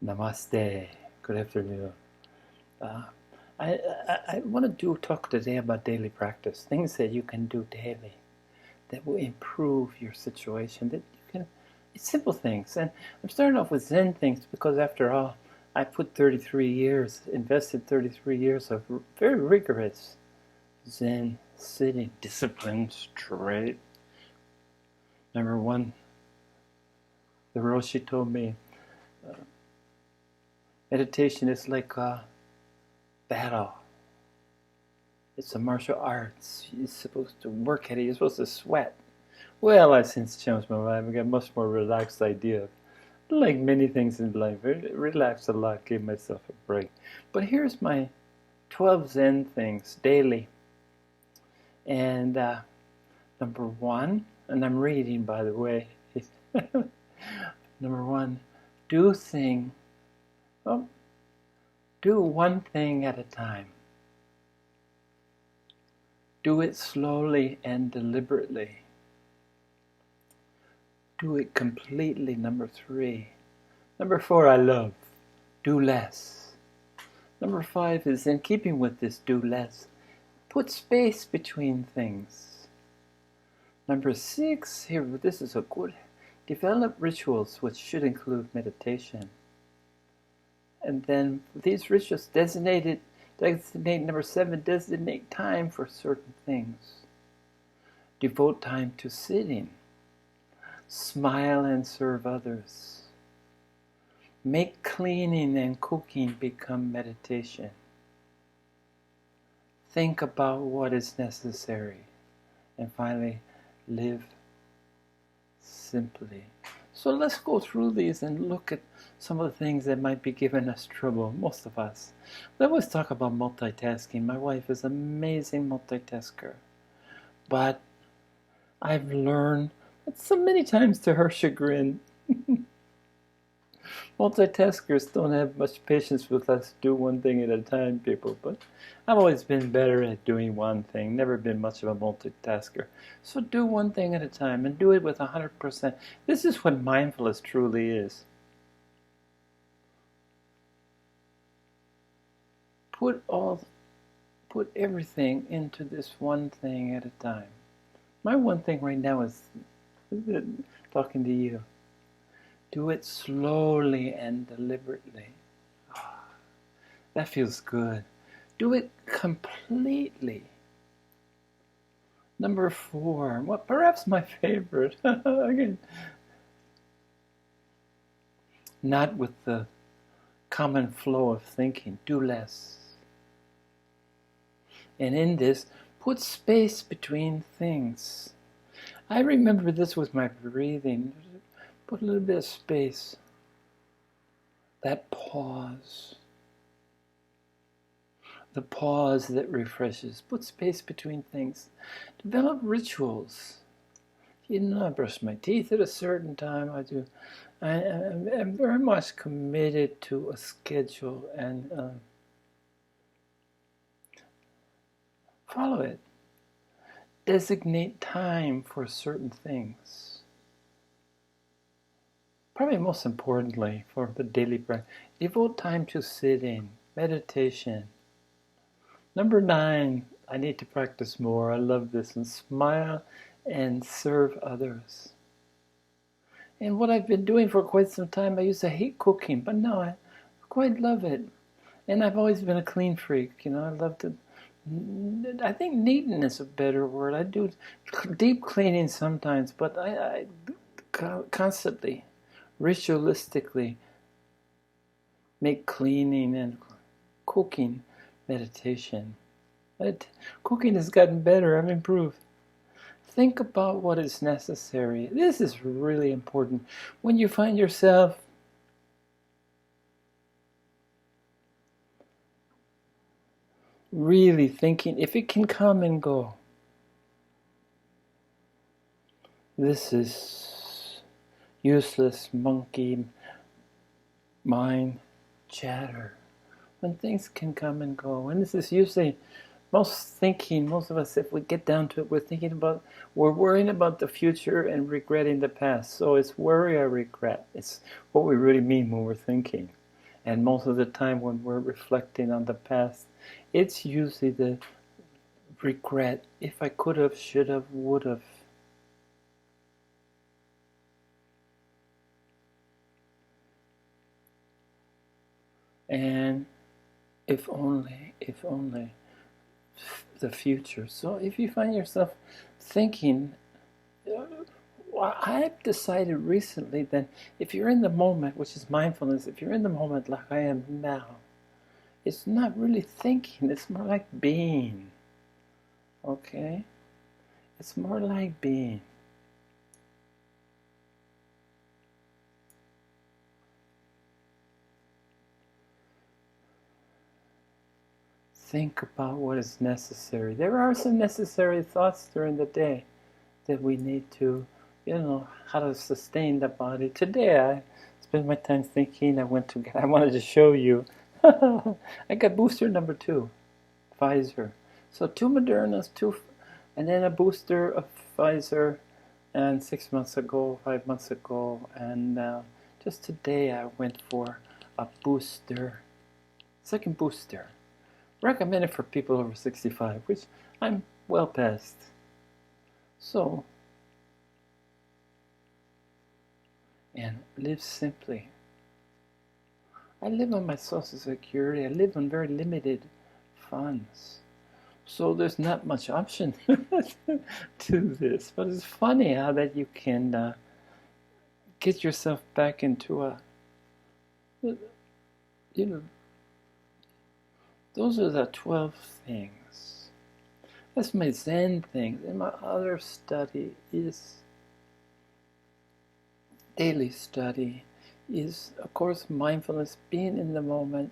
Namaste. Good afternoon. Uh, I want to talk today about daily practice, things that you can do daily that will improve your situation. That you can, it's simple things. And I'm starting off with Zen things because, after all, I put 33 years, invested 33 years of very rigorous Zen sitting discipline straight. Number one, the Roshi told me, meditation is like a battle. It's a martial arts. You're supposed to work at it. You're supposed to sweat. Well, I've since changed my mind. I got a much more relaxed idea. Like many things in life, I relaxed a lot, gave myself a break. But here's my 12 Zen things daily. And number one, and I'm reading, by the way. Number one, do one thing at a time. Do it slowly and deliberately. Do it completely. Number three. Number four, I love. Do less. Number five is in keeping with this do less. Put space between things. Number six, here, this is a good. Develop rituals which should include meditation. And then these rituals designate number seven, designate time for certain things. Devote time to sitting. Smile and serve others. Make cleaning and cooking become meditation. Think about what is necessary. And finally, live simply. So let's go through these and look at some of the things that might be giving us trouble, most of us. We always talk about multitasking. My wife is an amazing multitasker. But I've learned so many times, to her chagrin, multitaskers don't have much patience with us do one thing at a time, people. But I've always been better at doing one thing, never been much of a multitasker. So do one thing at a time and do it with 100%. This is what mindfulness truly is. Put everything into this one thing at a time. My one thing right now is talking to you. Do it slowly and deliberately. That feels good. Do it completely. Number four, perhaps my favorite. Again, not with the common flow of thinking. Do less. And in this, put space between things. I remember this with my breathing. Put a little bit of space. That pause. The pause that refreshes. Put space between things. Develop rituals. You know, I brush my teeth at a certain time. I'm very much committed to a schedule and follow it. Designate time for certain things. Probably most importantly, for the daily practice, devote time to sitting, meditation. Number 9, I need to practice more. I love this. And smile and serve others. And what I've been doing for quite some time, I used to hate cooking, but now I quite love it. And I've always been a clean freak. I love to. I think neatness is a better word. I do deep cleaning sometimes, but I constantly, ritualistically make cleaning and cooking meditation. Cooking has gotten better. I've improved. Think about what is necessary. This is really important. When you find yourself really thinking, if it can come and go, this is useless monkey mind chatter. When things can come and go, and this is usually most of us, if we get down to it, we're worrying about the future and regretting the past. So it's worry or regret. It's what we really mean when we're thinking. And most of the time when we're reflecting on the past, it's usually the regret. If I could have, should have, would have. And if only the future. So if you find yourself thinking, well, I've decided recently that if you're in the moment, which is mindfulness, if you're in the moment like I am now, it's not really thinking, it's more like being. Okay? It's more like being. Think about what is necessary. There are some necessary thoughts during the day that we need to, how to sustain the body. Today I spent my time thinking. I wanted to show you. I got booster number 2, Pfizer. So 2 Modernas, and then a booster of Pfizer, and 6 months ago, 5 months ago, and just today I went for a booster, second booster. Recommended for people over 65, which I'm well past. So, and live simply. I live on my Social Security. I live on very limited funds. So there's not much option to this. But it's funny how that you can get yourself back into a, those are the 12 things. That's my Zen thing. And my other study is, daily study is, of course, mindfulness, being in the moment.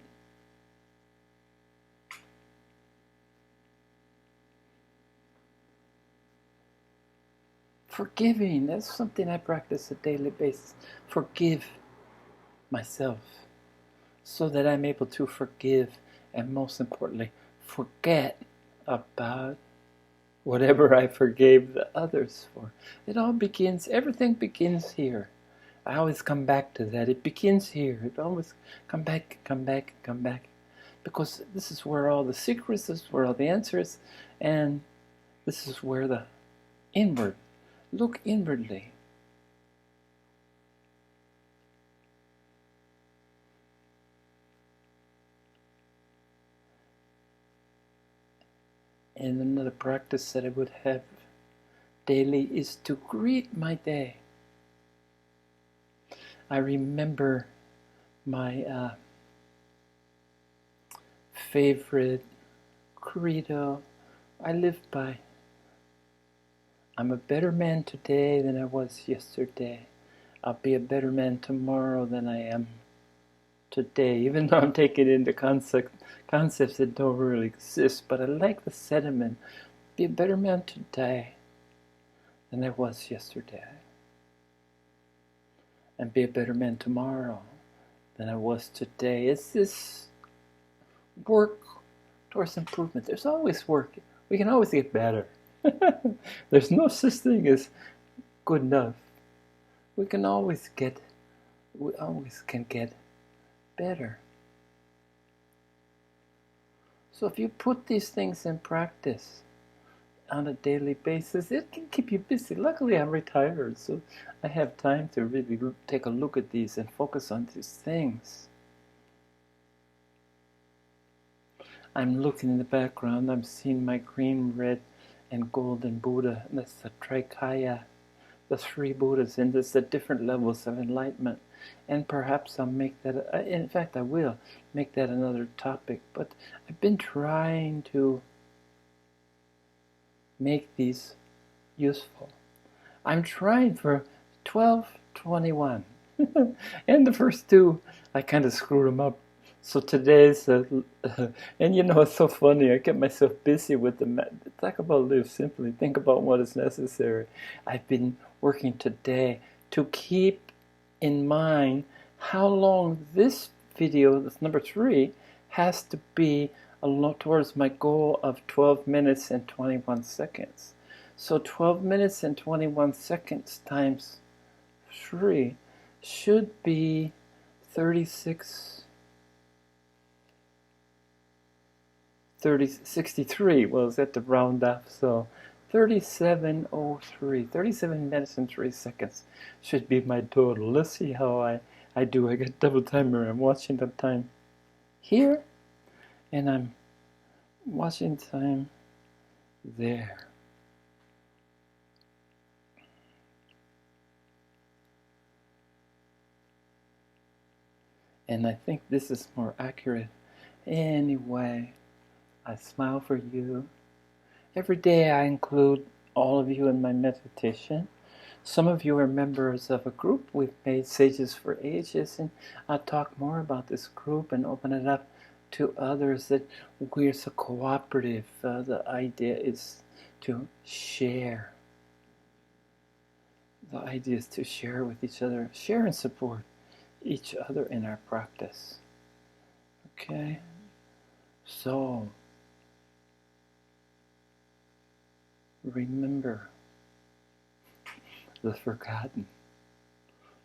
Forgiving, that's something I practice on a daily basis. Forgive myself so that I'm able to forgive, and most importantly, forget about whatever I forgave the others for. It all begins, everything begins here. I always come back to that. It begins here. It always come back. Because this is where all the secrets, this is where all the answers, and this is where the inward. Look inwardly. And another practice that I would have daily is to greet my day. I remember my favorite credo I live by. I'm a better man today than I was yesterday. I'll be a better man tomorrow than I am today, even though I'm taking into concepts that don't really exist. But I like the sentiment. Be a better man today than I was yesterday. And be a better man tomorrow than I was today. It's this work towards improvement. There's always work. We can always get better. There's no such thing as good enough. We always can get better. So if you put these things in practice on a daily basis, it can keep you busy. Luckily, I'm retired, so I have time to really take a look at these and focus on these things. I'm looking in the background. I'm seeing my green, red, and golden Buddha. And that's the Trikaya, the 3 Buddhas, and there's the different levels of enlightenment. And perhaps I'll make that, in fact I will make that another topic, but I've been trying to make these useful. I'm trying for 12:21, and the first 2, I kind of screwed them up. So today's, and it's so funny, I get myself busy with talk about live simply, think about what is necessary. I've been working today to keep in mind how long this video, this number 3, has to be towards my goal of 12 minutes and 21 seconds. So 12 minutes and 21 seconds times 3 should be 36 63 was at the round up, so 37:03, 37 minutes and 3 seconds should be my total. Let's see how I do. I got double timer. I'm watching the time here, and I'm watching time there. And I think this is more accurate. Anyway, I smile for you. Every day I include all of you in my meditation. Some of you are members of a group we've made, Sages for Ages, and I'll talk more about this group and open it up to others, that we're so cooperative. The idea is to share. The idea is to share with each other, share and support each other in our practice. Okay? So, remember the forgotten.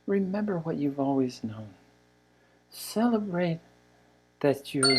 Remember what you've always known. Celebrate that you're